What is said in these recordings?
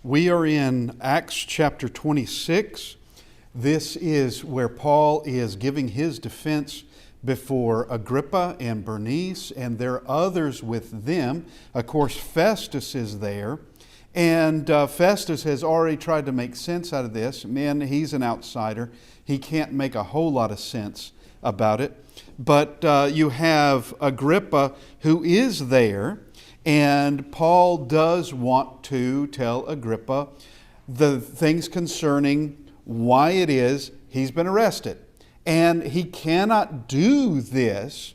We are in Acts chapter 26. This is where Paul is giving his defense before Agrippa and Bernice, and there are others with them. Of course, Festus is there, and Festus has already tried to make sense out of this. Man, he's an outsider. He can't make a whole lot of sense about it. But you have Agrippa who is there, and Paul does want to tell Agrippa the things concerning why it is he's been arrested. And he cannot do this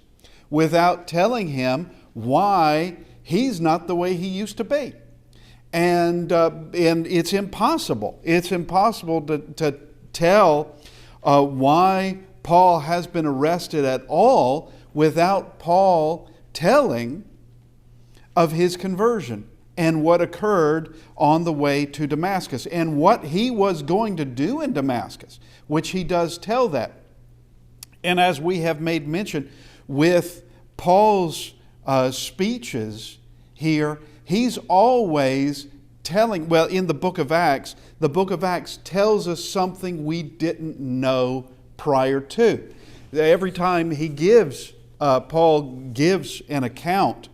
without telling him why he's not the way he used to be. And it's impossible. It's impossible to tell why Paul has been arrested at all without Paul telling of his conversion and what occurred on the way to Damascus and what he was going to do in Damascus, which he does tell that. And as we have made mention with Paul's speeches here, he's always telling, well, in the book of Acts tells us something we didn't know prior to. Every time he gives, Paul gives an account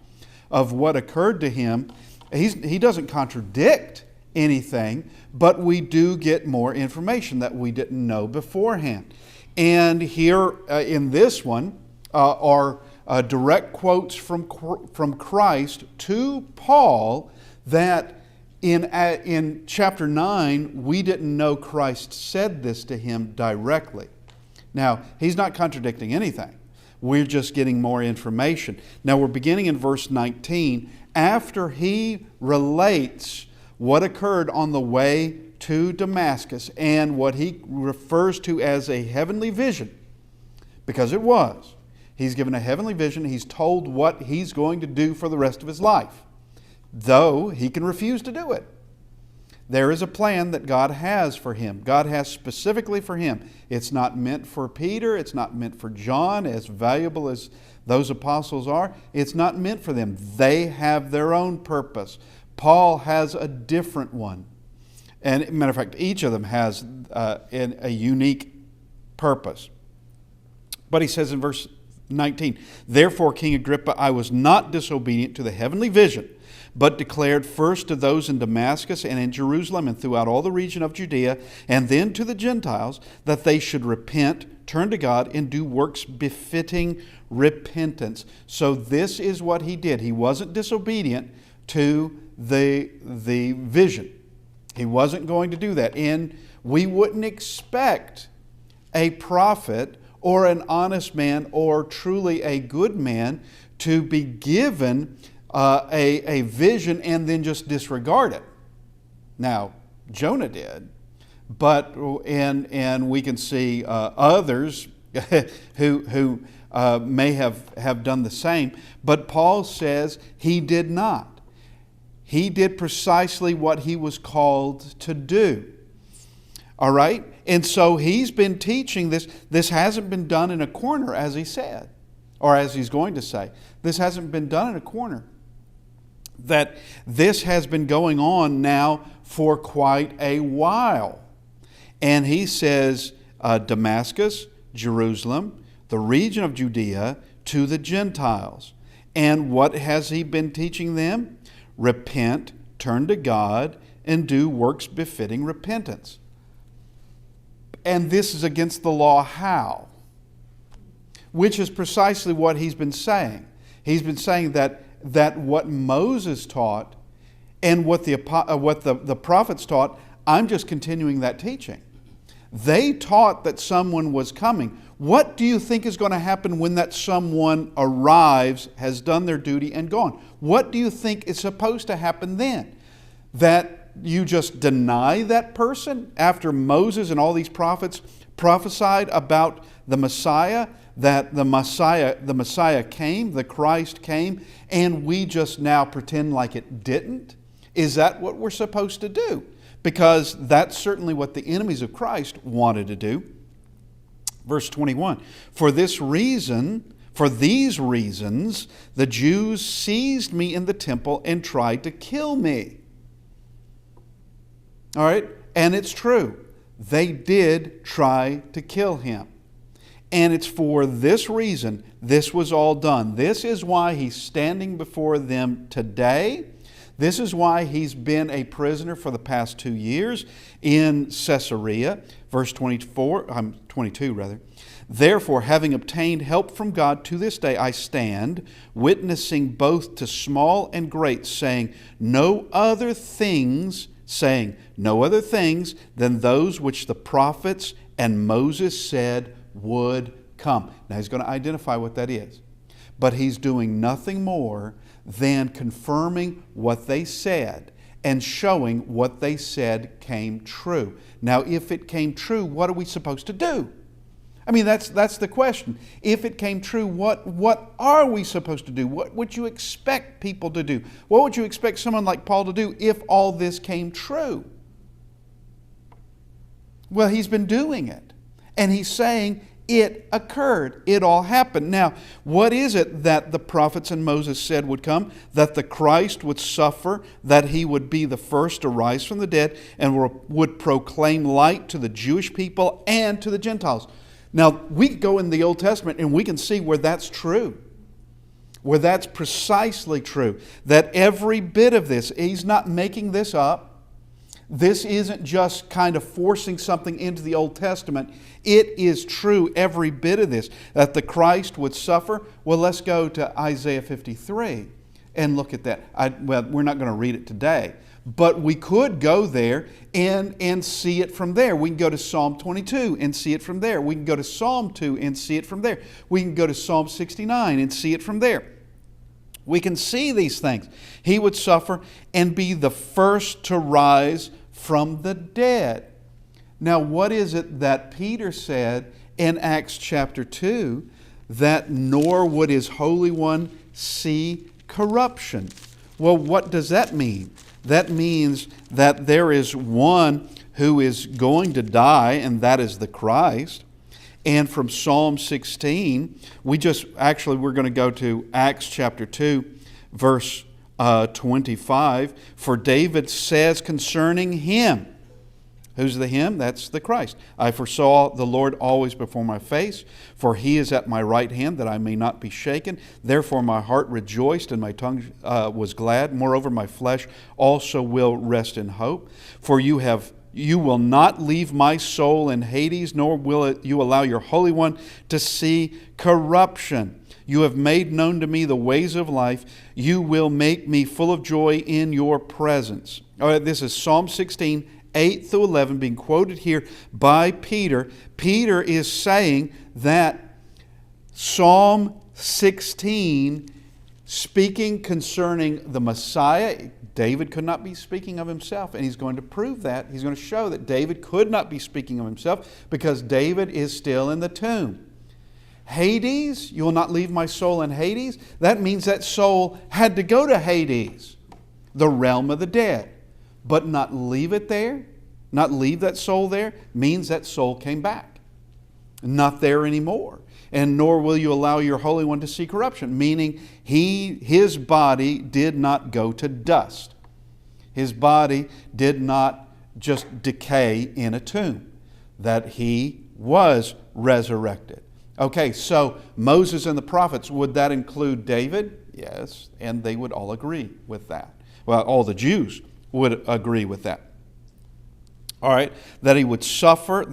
of what occurred to him, he doesn't contradict anything, but we do get more information that we didn't know beforehand. And here in this one are direct quotes from Christ to Paul that in chapter 9, we didn't know Christ said this to him directly. Now, he's not contradicting anything. We're just getting more information. Now, we're beginning in verse 19. After he relates what occurred on the way to Damascus and what he refers to as a heavenly vision, because it was. He's given a heavenly vision. He's told what he's going to do for the rest of his life, though he can refuse to do it. There is a plan that God has for him. God has specifically for him. It's not meant for Peter. It's not meant for John, as valuable as those apostles are. It's not meant for them. They have their own purpose. Paul has a different one. And matter of fact, each of them has a unique purpose. But he says in verse 19, "Therefore, King Agrippa, I was not disobedient to the heavenly vision, but declared first to those in Damascus and in Jerusalem and throughout all the region of Judea, and then to the Gentiles, that they should repent, turn to God, and do works befitting repentance." So this is what he did. He wasn't disobedient to the vision. He wasn't going to do that. And we wouldn't expect a prophet or an honest man or truly a good man to be given a vision and then just disregard it. Now, Jonah did, but and we can see others who may have done the same. But Paul says he did not. He did precisely what he was called to do. All right? And so he's been teaching this. This hasn't been done in a corner, as he said, or as he's going to say. This hasn't been done in a corner. That this has been going on now for quite a while. And he says Damascus, Jerusalem, the region of Judea, to the Gentiles. And what has he been teaching them? Repent, turn to God, and do works befitting repentance. And this is against the law how? Which is precisely what he's been saying. He's been saying that what Moses taught and what the prophets taught, I'm just continuing that teaching. They taught that someone was coming. What do you think is going to happen when that someone arrives, has done their duty, and gone? What do you think is supposed to happen then? That you just deny that person after Moses and all these prophets prophesied about the Messiah, that the Messiah came, the Christ came, and we just now pretend like it didn't? Is that what we're supposed to do? Because that's certainly what the enemies of Christ wanted to do. Verse 21, for these reasons, the Jews seized me in the temple and tried to kill me. All right? And it's true. They did try to kill him. And it's for this reason this was all done. This is why he's standing before them today. This is why he's been a prisoner for the past 2 years in Caesarea. Verse 22 rather. Therefore, having obtained help from God to this day, I stand, witnessing both to small and great, saying no other things than those which the prophets and Moses said would come. Now he's going to identify what that is. But he's doing nothing more than confirming what they said and showing what they said came true. Now, if it came true, what are we supposed to do? I mean, that's the question. If it came true, what are we supposed to do? What would you expect people to do? What would you expect someone like Paul to do if all this came true? Well, he's been doing it. And he's saying it occurred. It all happened. Now, what is it that the prophets and Moses said would come? That the Christ would suffer, that he would be the first to rise from the dead, and would proclaim light to the Jewish people and to the Gentiles. Now, we go in the Old Testament and we can see where that's true, where that's precisely true, that every bit of this, he's not making this up. This isn't just kind of forcing something into the Old Testament. It is true, every bit of this, that the Christ would suffer. Well, let's go to Isaiah 53 and look at that. We're not going to read it today, but we could go there and see it from there. We can go to Psalm 22 and see it from there. We can go to Psalm 2 and see it from there. We can go to Psalm 69 and see it from there. We can see these things. He would suffer and be the first to rise from the dead. Now, what is it that Peter said in Acts chapter 2? That nor would his Holy One see corruption. Well, what does that mean? That means that there is one who is going to die, and that is the Christ. And from Psalm 16, we're going to go to Acts chapter 2, verse 25. For David says concerning him, who's the him? That's the Christ. I foresaw the Lord always before my face, for he is at my right hand, that I may not be shaken. Therefore my heart rejoiced, and my tongue was glad. Moreover, my flesh also will rest in hope. For you will not leave my soul in Hades, nor will you allow your Holy One to see corruption. You have made known to me the ways of life. You will make me full of joy in your presence. All right, this is Psalm 16, 8 through 11, being quoted here by Peter. Peter is saying that Psalm 16, speaking concerning the Messiah, David could not be speaking of himself, and he's going to prove that. He's going to show that David could not be speaking of himself because David is still in the tomb. Hades, you will not leave my soul in Hades. That means that soul had to go to Hades, the realm of the dead. But not leave it there, not leave that soul there, means that soul came back. Not there anymore. And nor will you allow your Holy One to see corruption, meaning his body did not go to dust. His body did not just decay in a tomb, that he was resurrected. Okay, so Moses and the prophets, would that include David? Yes, and they would all agree with that. Well, all the Jews would agree with that. All right, that he would suffer,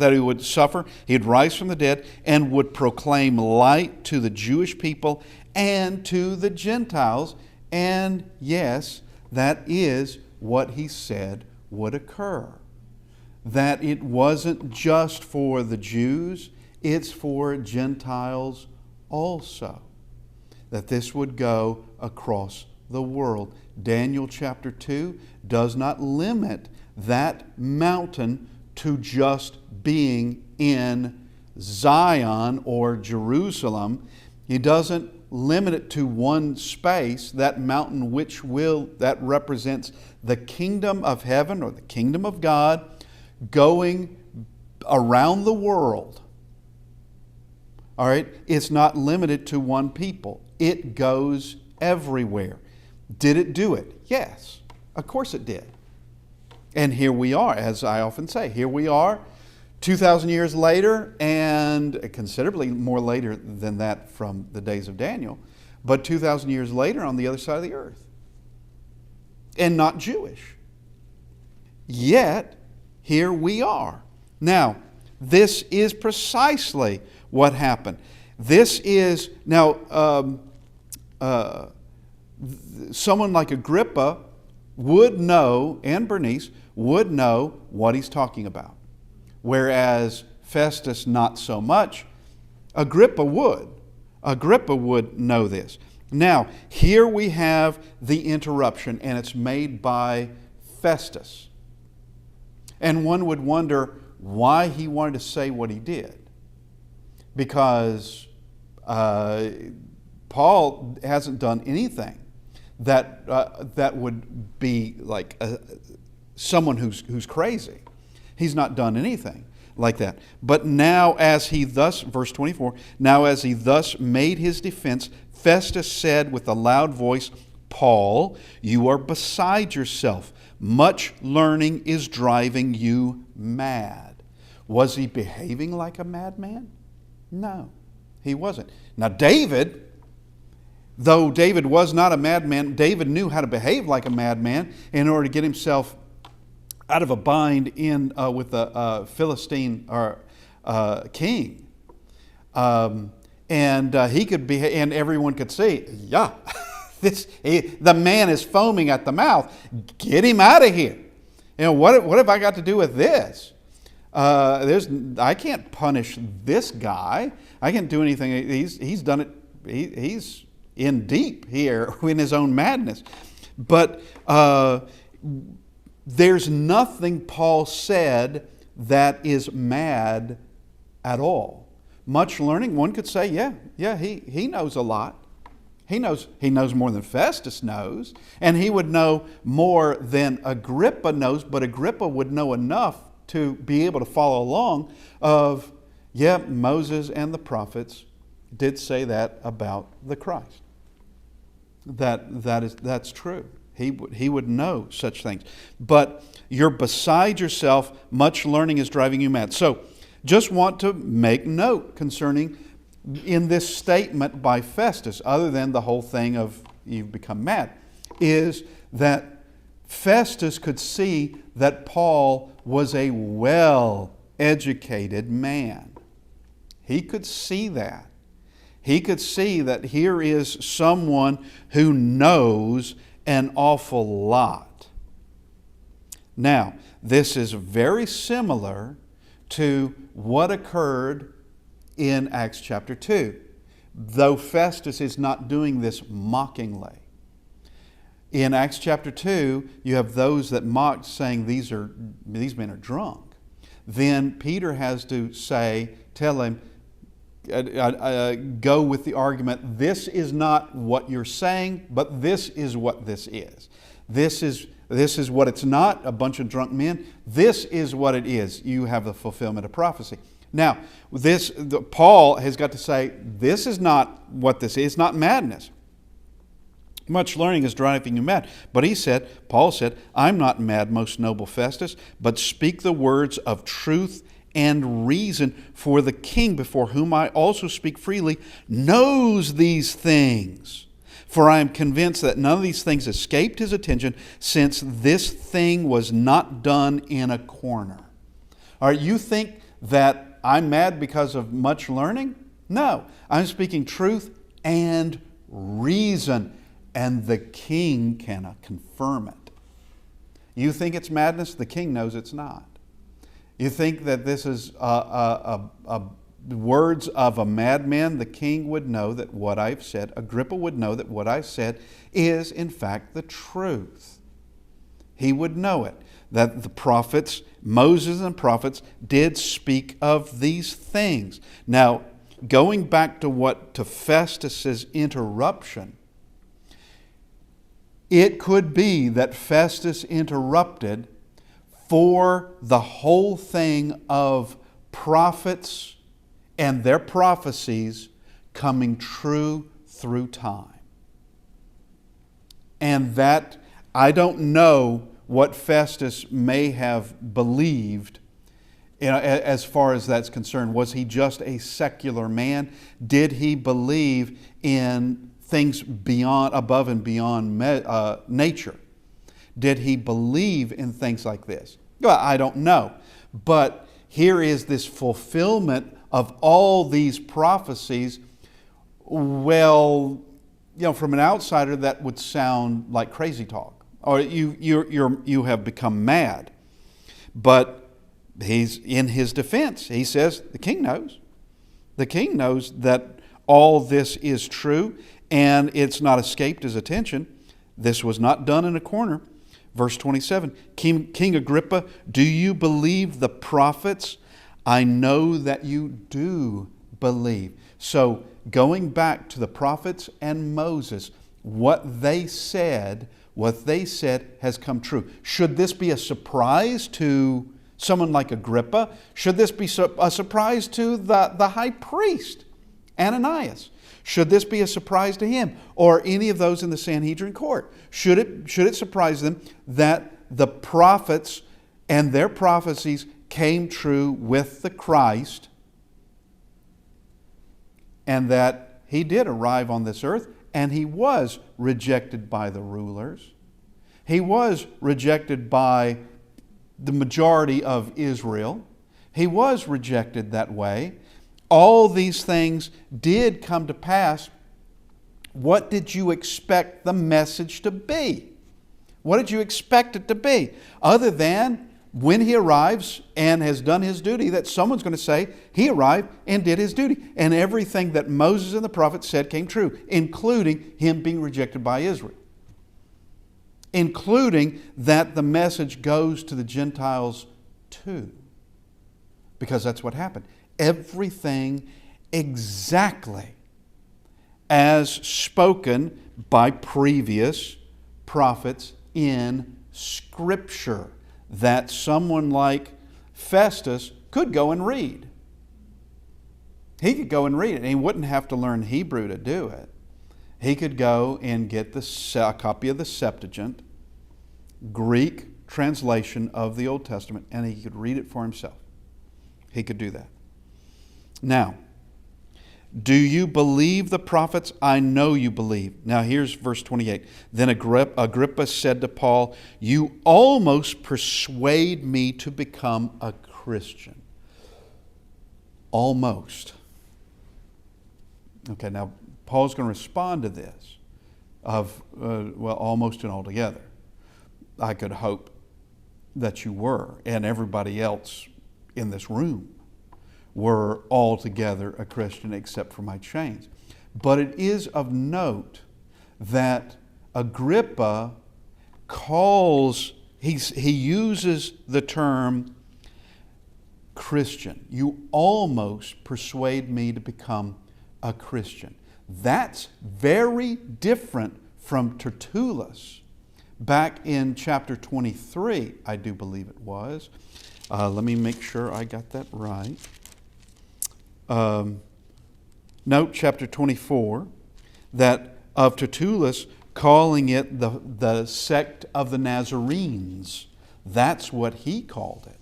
he'd rise from the dead, and would proclaim light to the Jewish people and to the Gentiles. And yes, that is what he said would occur. That it wasn't just for the Jews, it's for Gentiles also. That this would go across the world. Daniel chapter 2 does not limit that mountain to just being in Zion or Jerusalem. He doesn't limit it to one space, that mountain that represents the kingdom of heaven or the kingdom of God going around the world. All right, it's not limited to one people. It goes everywhere. Did it do it? Yes, of course it did. And here we are, as I often say, here we are 2,000 years later, and considerably more later than that from the days of Daniel, but 2,000 years later on the other side of the earth. And not Jewish. Yet, here we are. Now, this is precisely what happened. This is, now, someone like Agrippa would know, and Bernice would know what he's talking about. Whereas Festus, not so much. Agrippa would. Agrippa would know this. Now, here we have the interruption, and it's made by Festus. And one would wonder why he wanted to say what he did. Because Paul hasn't done anything that would be like someone who's crazy. He's not done anything like that. But now as he thus, verse 24, now as he thus made his defense, Festus said with a loud voice, Paul, you are beside yourself. Much learning is driving you mad. Was he behaving like a madman? No, he wasn't. Now David, though David was not a madman, David knew how to behave like a madman in order to get himself out of a bind with the Philistine king, and he could be, and everyone could see, yeah, the man is foaming at the mouth. Get him out of here. You know, what have I got to do with this? I can't punish this guy. I can't do anything. He's done it. He's in deep here in his own madness, but. There's nothing Paul said that is mad at all. Much learning, one could say, he knows a lot. He knows more than Festus knows, and he would know more than Agrippa knows, but Agrippa would know enough to be able to follow along of, Moses and the prophets did say that about the Christ. That's true. He would know such things. But you're beside yourself. Much learning is driving you mad. So just want to make note concerning in this statement by Festus, other than the whole thing of you've become mad, is that Festus could see that Paul was a well-educated man. He could see that. He could see that here is someone who knows an awful lot. Now, this is very similar to what occurred in Acts chapter 2, though Festus is not doing this mockingly. In Acts chapter 2, you have those that mocked, saying these men are drunk. Then Peter has to tell him, go with the argument, this is not what you're saying, but this is what this is. This is what it's not, a bunch of drunk men. This is what it is. You have the fulfillment of prophecy. Now, Paul has got to say, this is not what this is. It's not madness. Much learning is driving you mad. But Paul said, I'm not mad, most noble Festus, but speak the words of truth and reason, for the king, before whom I also speak freely, knows these things. For I am convinced that none of these things escaped his attention, since this thing was not done in a corner. All right, you think that I'm mad because of much learning? No, I'm speaking truth and reason, and the king cannot confirm it. You think it's madness? The king knows it's not. You think that this is words of a madman? The king would know that what I've said, Agrippa would know that what I said is in fact the truth. He would know it, that the prophets, Moses and prophets, did speak of these things. Now, going back to Festus's interruption, it could be that Festus interrupted for the whole thing of prophets and their prophecies coming true through time. And that, I don't know what Festus may have believed, as far as that's concerned. Was he just a secular man? Did he believe in things beyond, above and beyond nature? Did he believe in things like this? Well, I don't know. But here is this fulfillment of all these prophecies. Well, from an outsider, that would sound like crazy talk, or you have become mad. But he's in his defense. He says the king knows. The king knows that all this is true, and it's not escaped his attention. This was not done in a corner. Verse 27, King Agrippa, do you believe the prophets? I know that you do believe. So going back to the prophets and Moses, what they said has come true. Should this be a surprise to someone like Agrippa? Should this be a surprise to the high priest, Ananias? Should this be a surprise to him or any of those in the Sanhedrin court? Should it surprise them that the prophets and their prophecies came true with the Christ, and that he did arrive on this earth, and he was rejected by the rulers? He was rejected by the majority of Israel. He was rejected that way. All these things did come to pass. What did you expect the message to be? What did you expect it to be? Other than when he arrives and has done his duty, that someone's going to say he arrived and did his duty. And everything that Moses and the prophets said came true, including him being rejected by Israel. Including that the message goes to the Gentiles too. Because that's what happened. Everything exactly as spoken by previous prophets in Scripture, that someone like Festus could go and read. He could go and read it, and he wouldn't have to learn Hebrew to do it. He could go and get a copy of the Septuagint, Greek translation of the Old Testament, and he could read it for himself. He could do that. Now, do you believe the prophets? I know you believe. Now here's verse 28. Then Agrippa said to Paul, you almost persuade me to become a Christian. Almost. Okay, now Paul's going to respond to this almost and altogether. I could hope that you were, and everybody else in this room were altogether a Christian except for my chains. But it is of note that Agrippa he uses the term Christian. You almost persuade me to become a Christian. That's very different from Tertullus. Back in chapter 23, I do believe it was. Let me make sure I got that right. Note chapter 24, that of Tertullus, calling it the sect of the Nazarenes. That's what he called it.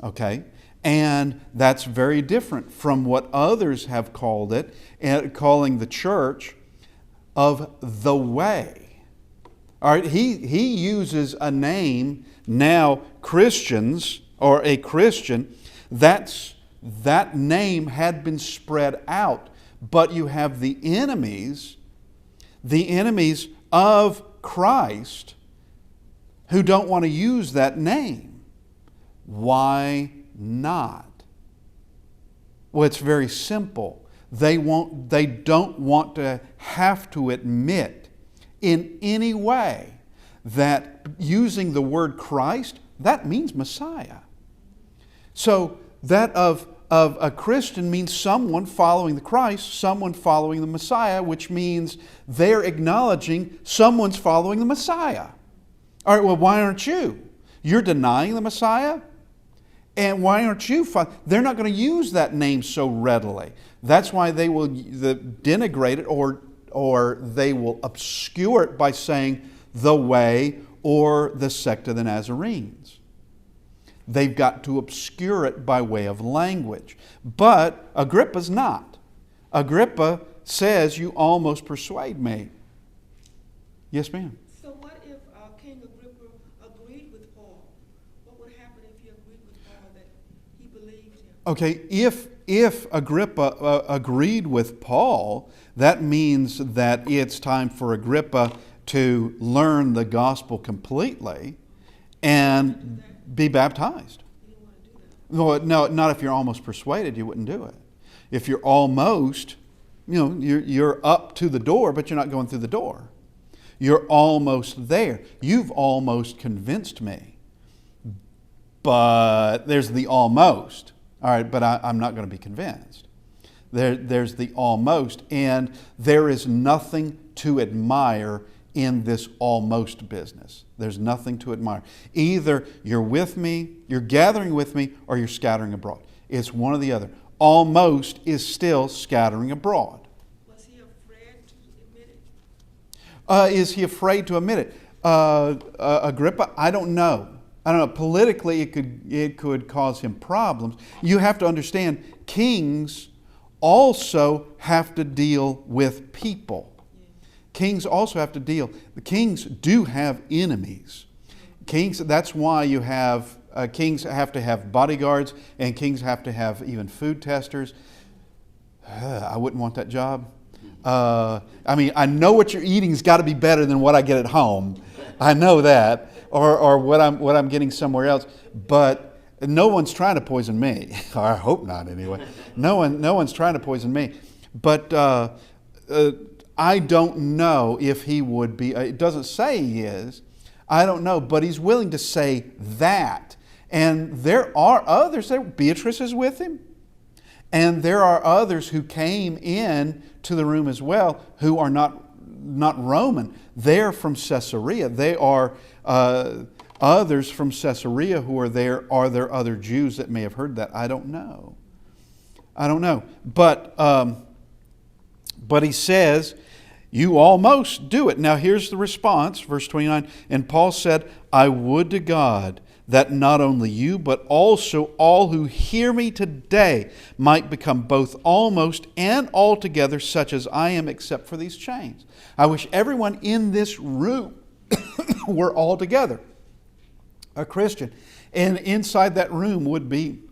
Okay? And that's very different from what others have called it, and calling the church of the way. All right, he uses a name now, Christians, or a Christian. That name had been spread out, but you have the enemies of Christ who don't want to use that name. Why not? Well, it's very simple. They don't want to have to admit in any way that using the word Christ, that means Messiah. So that of a Christian means someone following the Christ, someone following the Messiah, which means they're acknowledging someone's following the Messiah. All right, well, why aren't you? You're denying the Messiah? And why aren't you? They're not going to use that name so readily. That's why they will denigrate it or they will obscure it by saying the way or the sect of the Nazarenes. They've got to obscure it by way of language. But Agrippa's not. Agrippa says, you almost persuade me. Yes, ma'am. So what if King Agrippa agreed with Paul? What would happen if he agreed with Paul that he believed him? Okay, if Agrippa agreed with Paul, that means that it's time for Agrippa to learn the gospel completely and be baptized. You didn't want to do that. No, not if you're almost persuaded, you wouldn't do it. If you're almost, you're up to the door, but you're not going through the door. You're almost there. You've almost convinced me. But there's the almost. All right, but I'm not going to be convinced. There's the almost, and there is nothing to admire in this almost business. There's nothing to admire. Either you're with me, you're gathering with me, or you're scattering abroad. It's one or the other. Almost is still scattering abroad. Was he afraid to admit it? Is he afraid to admit it? Agrippa, I don't know. Politically, it could cause him problems. You have to understand, kings also have to deal with people. Kings also have to deal. The kings do have enemies. Kings. That's why you have kings have to have bodyguards, and kings have to have even food testers. I wouldn't want that job. I know what you're eating's got to be better than what I get at home. I know that, or what I'm getting somewhere else. But no one's trying to poison me. I hope not, anyway. No one's trying to poison me. But I don't know if he would be. It doesn't say he is. I don't know, but he's willing to say that. And there are others. Beatrice is with him. And there are others who came in to the room as well who are not Roman. They're from Caesarea. They are others from Caesarea who are there. Are there other Jews that may have heard that? I don't know. But he says, you almost do it. Now here's the response, verse 29. And Paul said, I would to God that not only you, but also all who hear me today might become both almost and altogether such as I am, except for these chains. I wish everyone in this room were all together, a Christian. And inside that room would be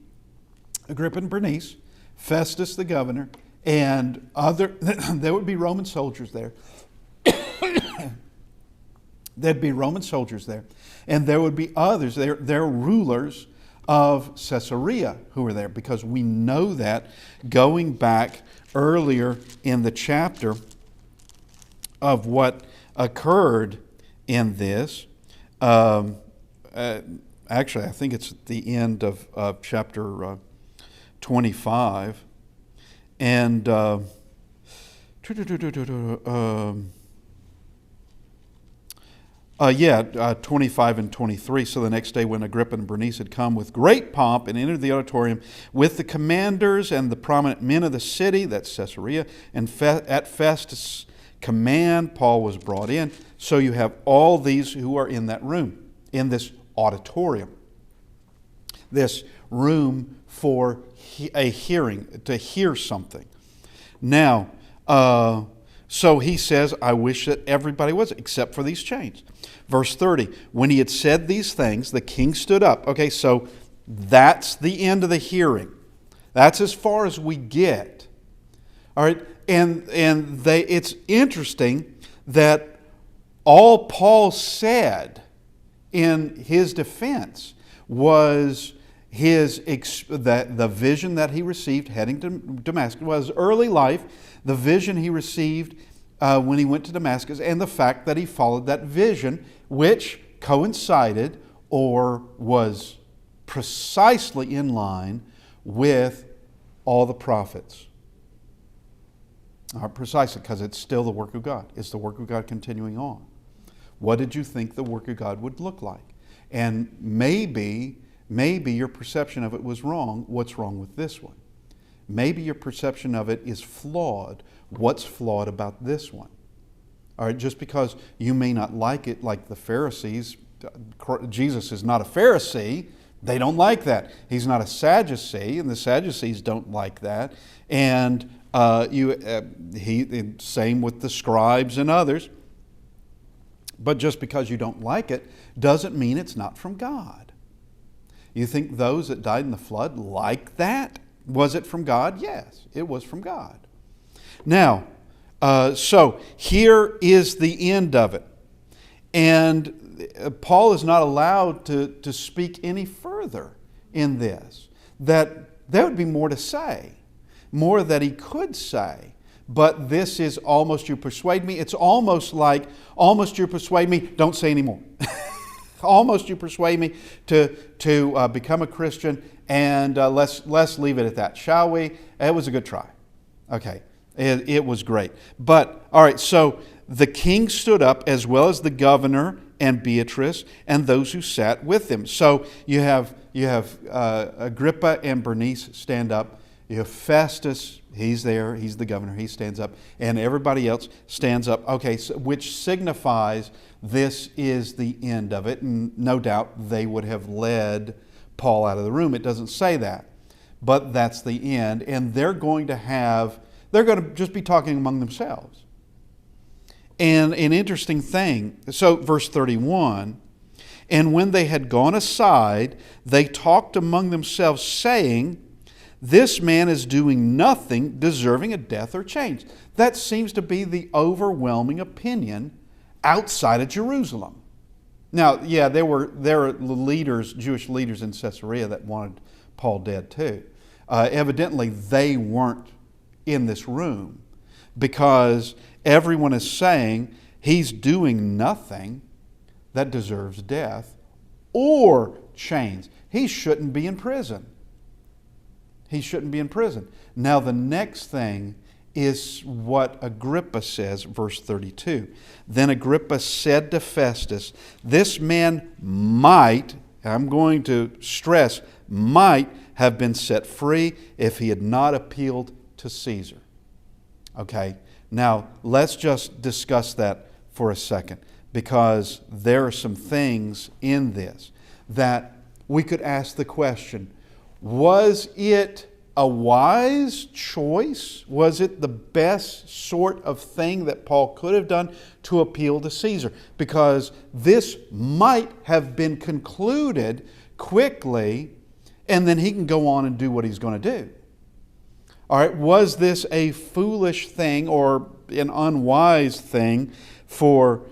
Agrippa and Bernice, Festus the governor, and there would be Roman soldiers there. There'd be Roman soldiers there. And there would be others. They're rulers of Caesarea who were there, because we know that going back earlier in the chapter of what occurred in this. Actually, I think it's at the end of chapter 25. And 25 and 23. So the next day when Agrippa and Bernice had come with great pomp and entered the auditorium with the commanders and the prominent men of the city, that's Caesarea, and at Festus' command, Paul was brought in. So you have all these who are in that room, in this auditorium, this room for a hearing, to hear something. Now, so he says, I wish that everybody was, except for these chains. Verse 30, when he had said these things, the king stood up. Okay, so that's the end of the hearing. That's as far as we get. All right, and it's interesting that all Paul said in his defense was the vision that he received heading to Damascus, was early life, the vision he received when he went to Damascus, and the fact that he followed that vision, which coincided or was precisely in line with all the prophets. Precisely, because it's still the work of God. It's the work of God continuing on. What did you think the work of God would look like? And maybe your perception of it was wrong. What's wrong with this one? Maybe your perception of it is flawed. What's flawed about this one? All right, just because you may not like it, like the Pharisees, Jesus is not a Pharisee. They don't like that. He's not a Sadducee, and the Sadducees don't like that. And same with the scribes and others. But just because you don't like it doesn't mean it's not from God. You think those that died in the flood like that? Was it from God? Yes, it was from God. Now, so here is the end of it. And Paul is not allowed to speak any further in this. That there would be more to say, more that he could say. But this is almost you persuade me. It's almost like, almost you persuade me, don't say anymore. Almost you persuade me to become a Christian, and let's leave it at that, shall we? It was a good try. Okay, it was great. But, all right, so the king stood up, as well as the governor and Beatrice and those who sat with him. So you have Agrippa and Bernice stand up. You have Festus, he's there, he's the governor, he stands up, and everybody else stands up. Okay, so, which signifies this is the end of it, and no doubt they would have led Paul out of the room. It doesn't say that, but that's the end, and they're going to just be talking among themselves. And an interesting thing, so verse 31, and when they had gone aside, they talked among themselves, saying, this man is doing nothing deserving of death or change. That seems to be the overwhelming opinion outside of Jerusalem. Now, yeah, there were leaders, Jewish leaders in Caesarea that wanted Paul dead too. Evidently, they weren't in this room because everyone is saying he's doing nothing that deserves death or chains. He shouldn't be in prison. He shouldn't be in prison. Now the next thing is what Agrippa says, verse 32. Then Agrippa said to Festus, this man might, I'm going to stress, might have been set free if he had not appealed to Caesar. Okay, now let's just discuss that for a second, because there are some things in this that we could ask the question, was it a wise choice? Was it the best sort of thing that Paul could have done to appeal to Caesar? Because this might have been concluded quickly, and then he can go on and do what he's going to do. All right, was this a foolish thing or an unwise thing to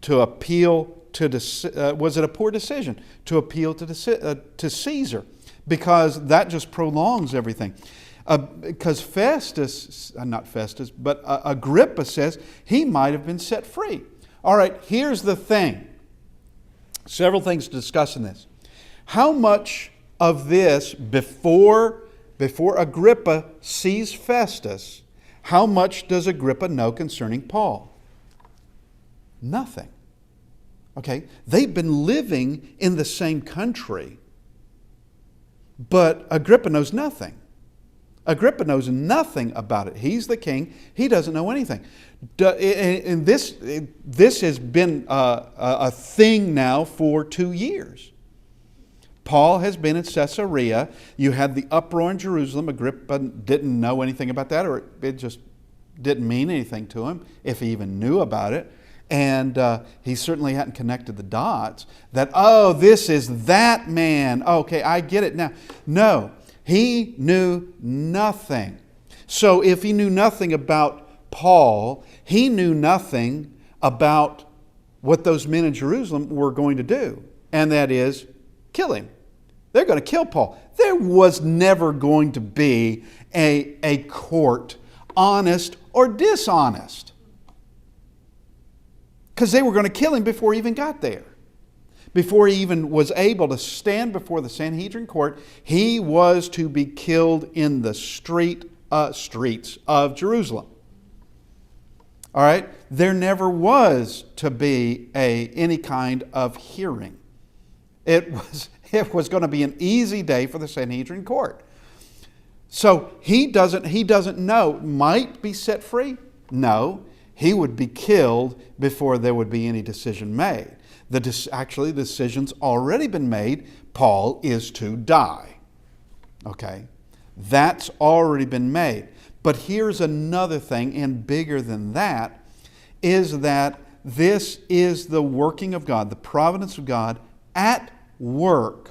appeal to? Was it a poor decision to appeal to Caesar? Because that just prolongs everything. Because Agrippa says he might have been set free. All right, here's the thing. Several things to discuss in this. How much of this, before Agrippa sees Festus, how much does Agrippa know concerning Paul? Nothing. Okay, they've been living in the same country. But Agrippa knows nothing. Agrippa knows nothing about it. He's the king. He doesn't know anything. And this has been a thing now for 2 years. Paul has been in Caesarea. You had the uproar in Jerusalem. Agrippa didn't know anything about that, or it just didn't mean anything to him, if he even knew about it. And he certainly hadn't connected the dots that, oh, this is that man. Okay, I get it now. No, he knew nothing. So if he knew nothing about Paul, he knew nothing about what those men in Jerusalem were going to do, and that is kill him. They're going to kill Paul. There was never going to be a court, honest or dishonest. Because they were going to kill him before he even got there. Before he even was able to stand before the Sanhedrin court, he was to be killed in the streets of Jerusalem. All right? There never was to be any kind of hearing. It was going to be an easy day for the Sanhedrin court. So he doesn't know. Might be set free? No. he would be killed before there would be any decision made. Actually, the decision's already been made. Paul is to die. Okay? That's already been made. But here's another thing, and bigger than that, is that this is the working of God, the providence of God at work,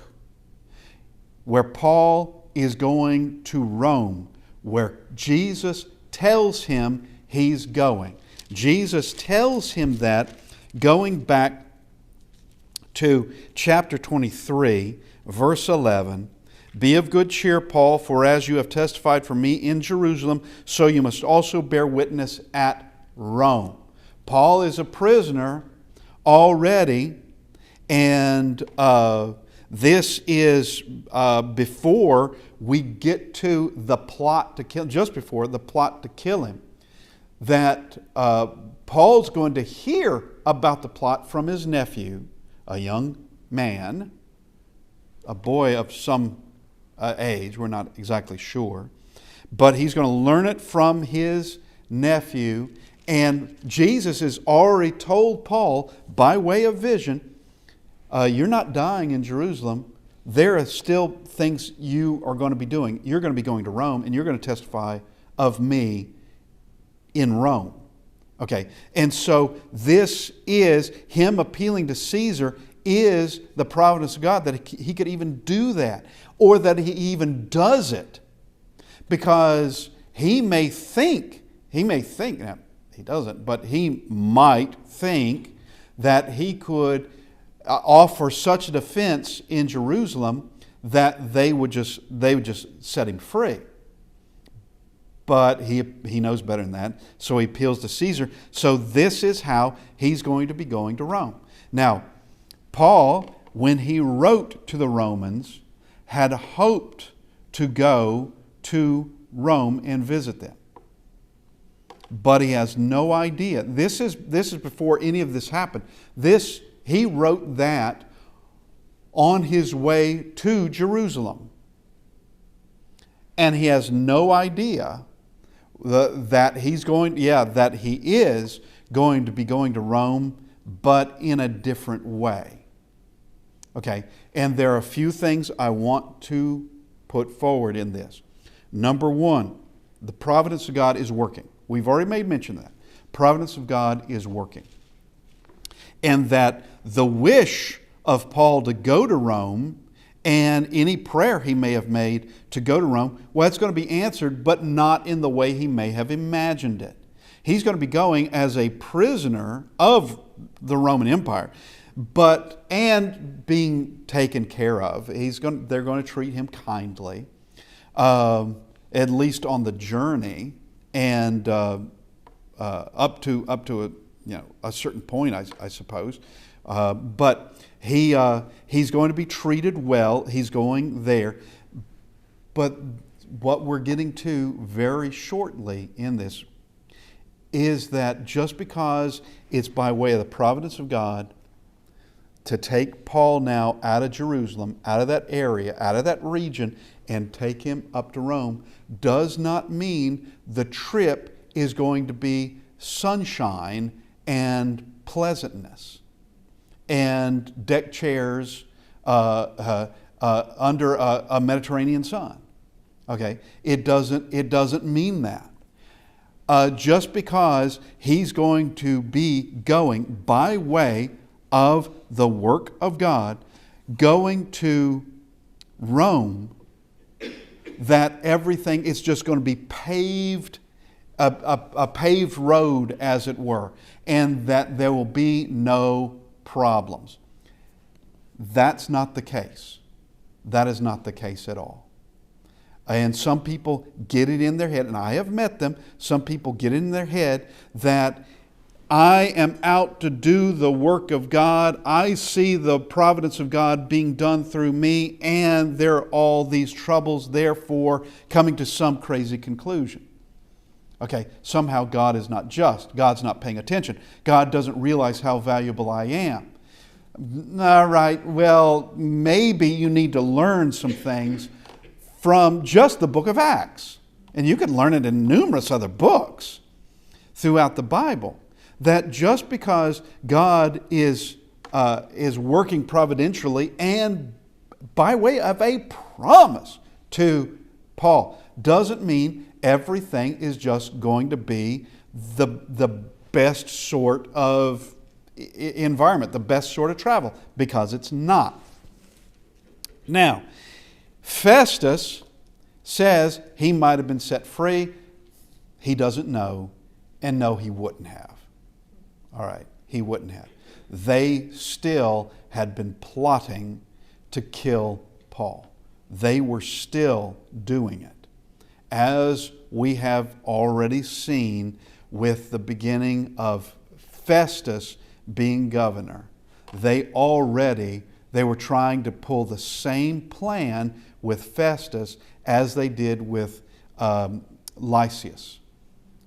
where Paul is going to Rome, where Jesus tells him he's going. Jesus tells him that going back to chapter 23, verse 11, "Be of good cheer, Paul, for as you have testified for me in Jerusalem, so you must also bear witness at Rome." Paul is a prisoner already, and this is before we get to the plot to kill, just before the plot to kill him, that Paul's going to hear about the plot from his nephew, a young man, a boy of some age, we're not exactly sure, but he's going to learn it from his nephew. And Jesus has already told Paul by way of vision, you're not dying in Jerusalem. There are still things you are going to be doing. You're going to be going to Rome, and you're going to testify of me in Rome. Okay, and so this is him appealing to Caesar, is the providence of God that he could even do that, or that he even does it, because he may think, now he doesn't, but he might think that he could offer such a defense in Jerusalem that they would just set him free. But he knows better than that, so he appeals to Caesar. So this is how he's going to be going to Rome. Now, Paul, when he wrote to the Romans, had hoped to go to Rome and visit them. But he has no idea. This is before any of this happened. He wrote that on his way to Jerusalem. And he has no idea that he is going to be going to Rome, but in a different way. Okay, and there are a few things I want to put forward in this. Number one, the providence of God is working. We've already made mention of that. Providence of God is working. And that the wish of Paul to go to Rome, and any prayer he may have made to go to Rome, well, it's going to be answered, but not in the way he may have imagined it. He's going to be going as a prisoner of the Roman Empire, and being taken care of. They're going to treat him kindly, at least on the journey, and up to a certain point, I suppose. But he's going to be treated well. He's going there. But what we're getting to very shortly in this is that just because it's by way of the providence of God to take Paul now out of Jerusalem, out of that area, out of that region, and take him up to Rome, does not mean the trip is going to be sunshine and pleasantness and deck chairs under a Mediterranean sun. Okay, it doesn't mean that. Just because he's going to be going by way of the work of God, going to Rome, that everything is just going to be paved, a paved road, as it were, and that there will be no problems. That's not the case. That is not the case at all. And some people get it in their head, and I have met them, some people get it in their head that I am out to do the work of God. I see the providence of God being done through me, and there are all these troubles, therefore coming to some crazy conclusion. Okay, somehow God is not just. God's not paying attention. God doesn't realize how valuable I am. All right, well, maybe you need to learn some things from just the book of Acts. And you can learn it in numerous other books. throughout the Bible, that just because God is working providentially and by way of a promise to Paul, doesn't mean everything is just going to be the best sort of environment, the best sort of travel, because it's not. Now, Festus says he might have been set free. He doesn't know, and no, he wouldn't have. All right, he wouldn't have. They still had been plotting to kill Paul. They were still doing it. As we have already seen with the beginning of Festus being governor, they were trying to pull the same plan with Festus as they did with Lysias,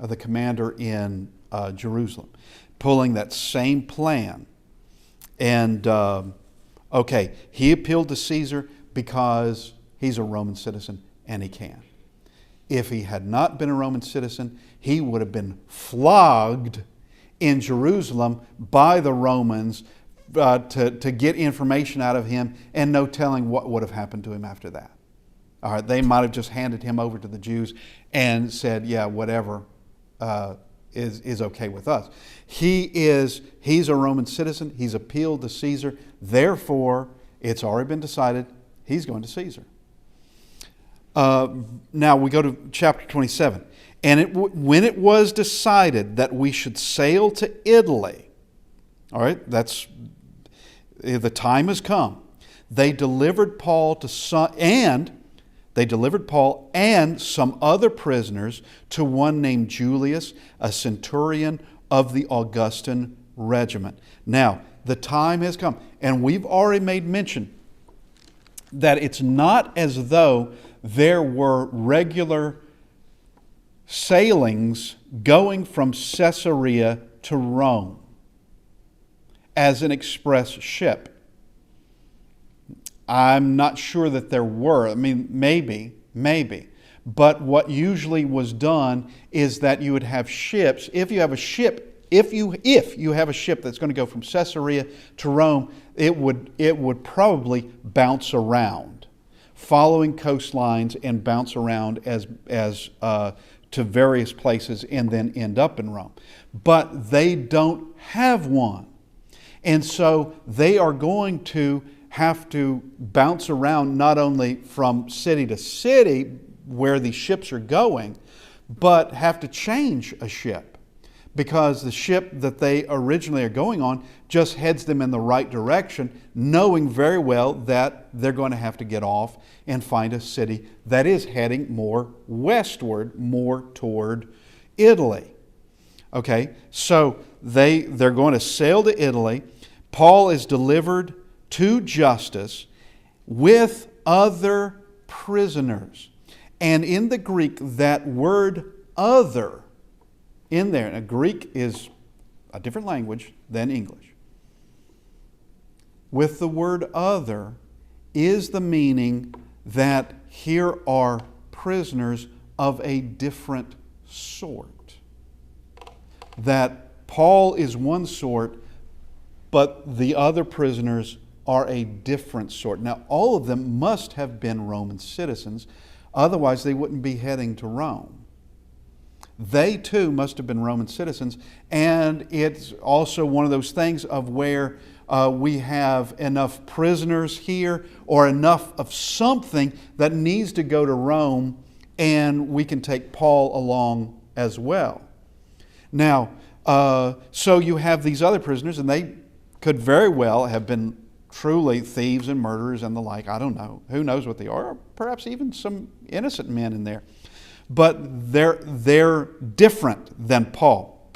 the commander in Jerusalem, pulling that same plan. And okay, he appealed to Caesar because he's a Roman citizen and he can. If he had not been a Roman citizen, he would have been flogged in Jerusalem by the Romans to get information out of him, and no telling what would have happened to him after that. All right, they might have just handed him over to the Jews and said, yeah, whatever is okay with us. He's a Roman citizen. He's appealed to Caesar. Therefore, it's already been decided he's going to Caesar. Now we go to chapter 27. And when it was decided that we should sail to Italy, all right, the time has come. They delivered Paul and some other prisoners to one named Julius, a centurion of the Augustan regiment. Now, the time has come, and we've already made mention that it's not as though there were regular sailings going from Caesarea to Rome as an express ship. I'm not sure that there were. I mean, maybe. But what usually was done is that you would have ships. If you have a ship that's going to go from Caesarea to Rome, it would probably bounce around, following coastlines and bounce around as to various places and then end up in Rome. But they don't have one. And so they are going to have to bounce around not only from city to city where these ships are going, but have to change a ship, because the ship that they originally are going on just heads them in the right direction, knowing very well that they're going to have to get off and find a city that is heading more westward, more toward Italy. Okay, so they're going to sail to Italy. Paul is delivered to Justus with other prisoners. And in the Greek, that word other in there, now Greek is a different language than English. With the word other is the meaning that here are prisoners of a different sort. That Paul is one sort, but the other prisoners are a different sort. Now, all of them must have been Roman citizens, otherwise they wouldn't be heading to Rome. They too must have been Roman citizens, and it's also one of those things of where we have enough prisoners here or enough of something that needs to go to Rome, and we can take Paul along as well. Now, so you have these other prisoners, and they could very well have been truly thieves and murderers and the like. I don't know. Who knows what they are? Or perhaps even some innocent men in there. But they're different than Paul.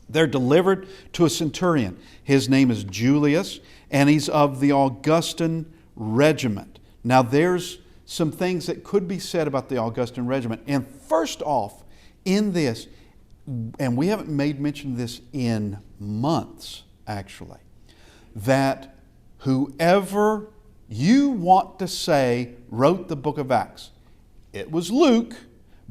They're delivered to a centurion. His name is Julius, and he's of the Augustan regiment. Now, there's some things that could be said about the Augustan regiment. And first off, in this, and we haven't made mention of this in months, actually, that whoever you want to say wrote the book of Acts, it was Luke,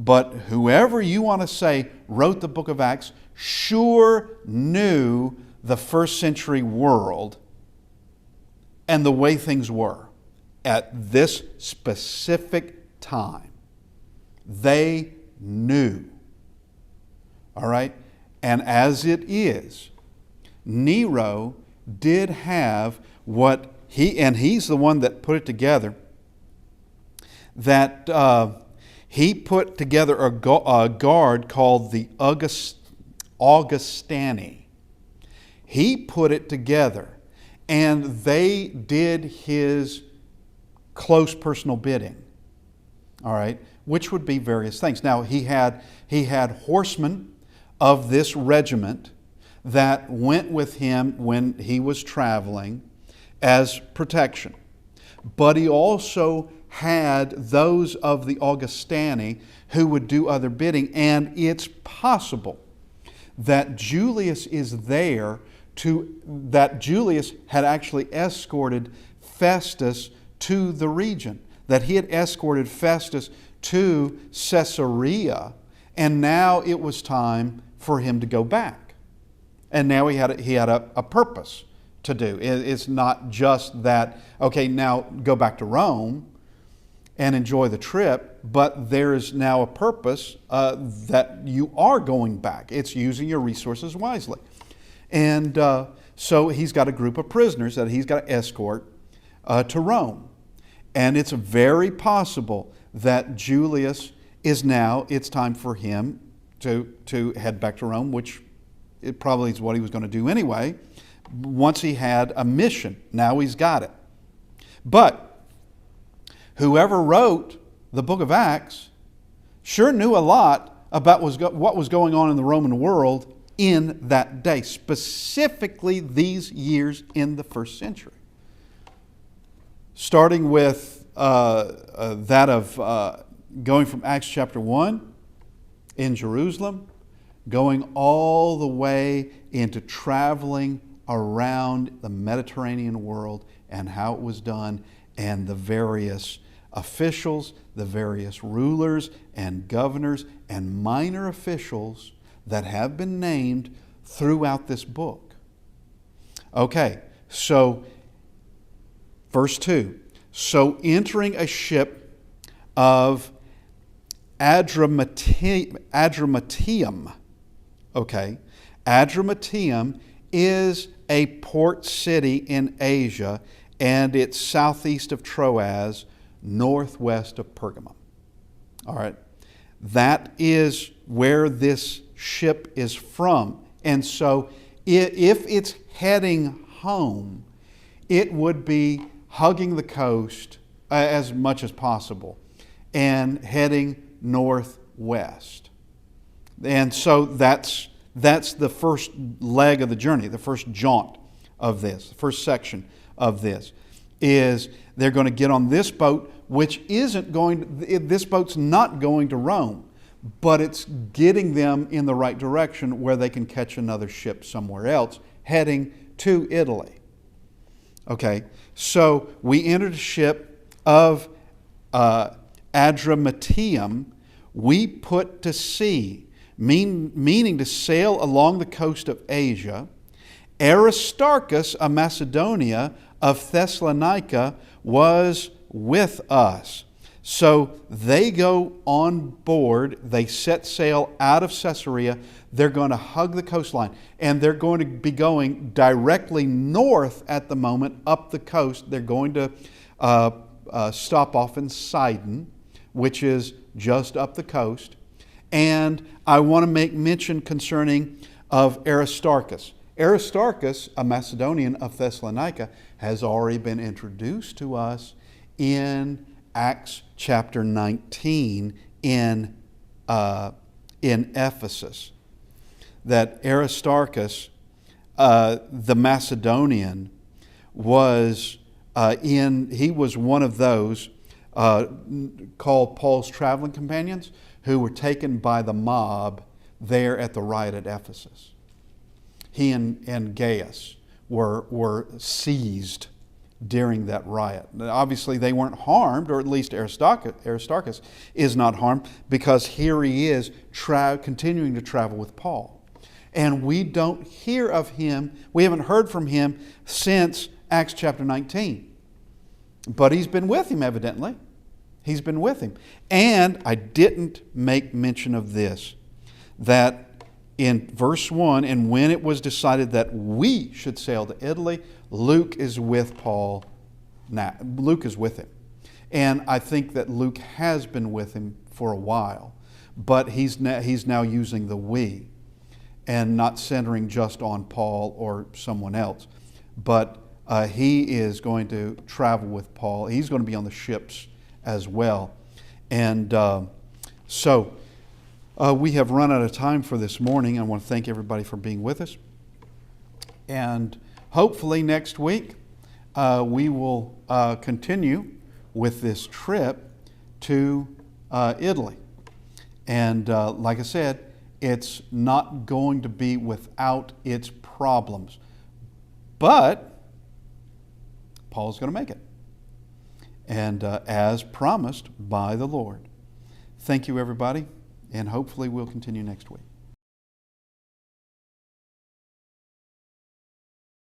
but whoever you want to say wrote the book of Acts sure knew the first century world and the way things were at this specific time. They knew. All right? And as it is, Nero did have what he's the one that put it together, that he put together a guard called the Augustani. He put it together, and they did his close personal bidding. All right, which would be various things. Now he had horsemen of this regiment that went with him when he was traveling as protection, but he also had those of the Augustani who would do other bidding, and it's possible that Julius had actually escorted Festus to the region, that he had escorted Festus to Caesarea, and now it was time for him to go back. And now he had a purpose to do. It's not just that, okay, now go back to Rome and enjoy the trip, but there is now a purpose that you are going back. It's using your resources wisely. And so he's got a group of prisoners that he's got to escort to Rome. And it's very possible that Julius it's time for him to head back to Rome, which it probably is what he was going to do anyway. Once he had a mission, now he's got it. But whoever wrote the book of Acts sure knew a lot about what was going on in the Roman world in that day, specifically these years in the first century. Starting with that of going from Acts chapter 1 in Jerusalem, going all the way into traveling around the Mediterranean world and how it was done, and the various officials, the various rulers and governors and minor officials that have been named throughout this book. Okay, so verse 2. So entering a ship of Adramyttium. Okay, Adramyttium is a port city in Asia, and it's southeast of Troas, northwest of Pergamum. All right, that is where this ship is from. And so if it's heading home, it would be hugging the coast as much as possible and heading northwest. And so that's the first leg of the journey, the first jaunt of this, the first section of this, is they're going to get on this boat, which this boat's not going to Rome, but it's getting them in the right direction where they can catch another ship somewhere else, heading to Italy. Okay, so we entered a ship of Adramyttium. We put to sea, meaning to sail along the coast of Asia. Aristarchus, a Macedonia of Thessalonica, was with us. So they go on board, they set sail out of Caesarea, they're going to hug the coastline, and they're going to be going directly north at the moment, up the coast. They're going to stop off in Sidon, which is just up the coast. And I want to make mention concerning of Aristarchus. Aristarchus, a Macedonian of Thessalonica, has already been introduced to us in Acts chapter 19 in Ephesus. That Aristarchus, the Macedonian, was he was one of those called Paul's traveling companions who were taken by the mob there at the riot at Ephesus. He and Gaius were seized during that riot. Obviously, they weren't harmed, or at least Aristarchus is not harmed, because here he is continuing to travel with Paul. And we don't hear of him, we haven't heard from him since Acts chapter 19. But he's been with him, evidently. He's been with him. And I didn't make mention of this, that in verse 1, and when it was decided that we should sail to Italy, Luke is with Paul now. Luke is with him. And I think that Luke has been with him for a while, but he's now using the we and not centering just on Paul or someone else. But he is going to travel with Paul. He's going to be on the ships as well. And so we have run out of time for this morning. I want to thank everybody for being with us. And hopefully next week we will continue with this trip to Italy. And like I said, it's not going to be without its problems. But Paul's going to make it. And as promised by the Lord. Thank you, everybody, and hopefully we'll continue next week.